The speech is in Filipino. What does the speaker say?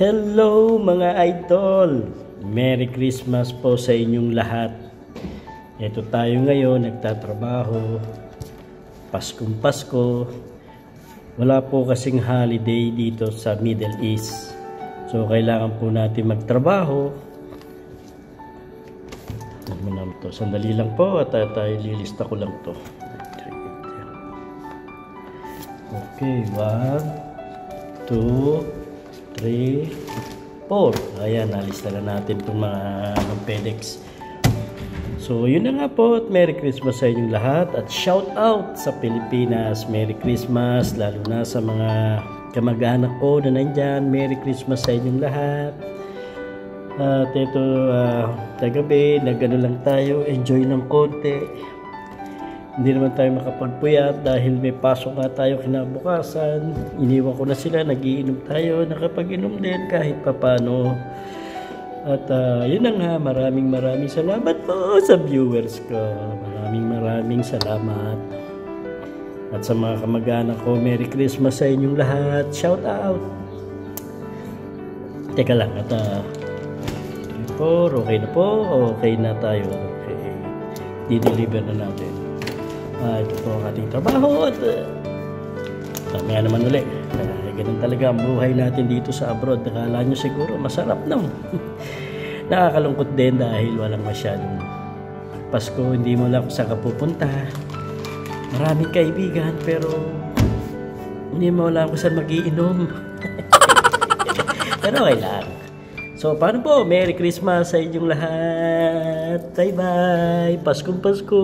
Hello mga idol! Merry Christmas po sa inyong lahat. Ito tayo ngayon, nagtatrabaho. Paskong Pasko. Wala po kasing holiday dito sa Middle East. So kailangan po natin magtrabaho. Sandali lang po at tayo lilista ko lang to. Okay, 1, 2, 3, 4. Ayan, nalista na natin itong mga FedEx. So, yun na nga po at Merry Christmas sa inyong lahat. At shout out sa Pilipinas. Merry Christmas, lalo na sa mga kamag-anak ko na nandyan. Merry Christmas sa inyong lahat. At ito, tagabi, nagano lang tayo. Enjoy ng konti. Hindi naman tayo makapagpuyat dahil may pasok nga tayo kinabukasan. Iniwan ko na sila, nagiinom tayo, nakapag-inom din kahit papano. At yun na nga, maraming salamat po sa viewers ko. Maraming salamat. At sa mga kamag-anak ko, Merry Christmas sa inyong lahat. Shout out! Teka lang, at 4, okay na po? Okay na tayo. Okay. Di-deliver na natin. Ito po ang ating trabaho at mamaya naman ulit. Ganun talaga ang buhay natin dito sa abroad. Nakala nyo siguro masarap no? Nakakalungkot din dahil walang masyadong Pasko, hindi mo lang saan ka pupunta. Maraming kaibigan pero hindi mo lang kung saan magiinom. Pero okay lang. So paano po? Merry Christmas sa inyong lahat. Bye bye. Paskong Pasko.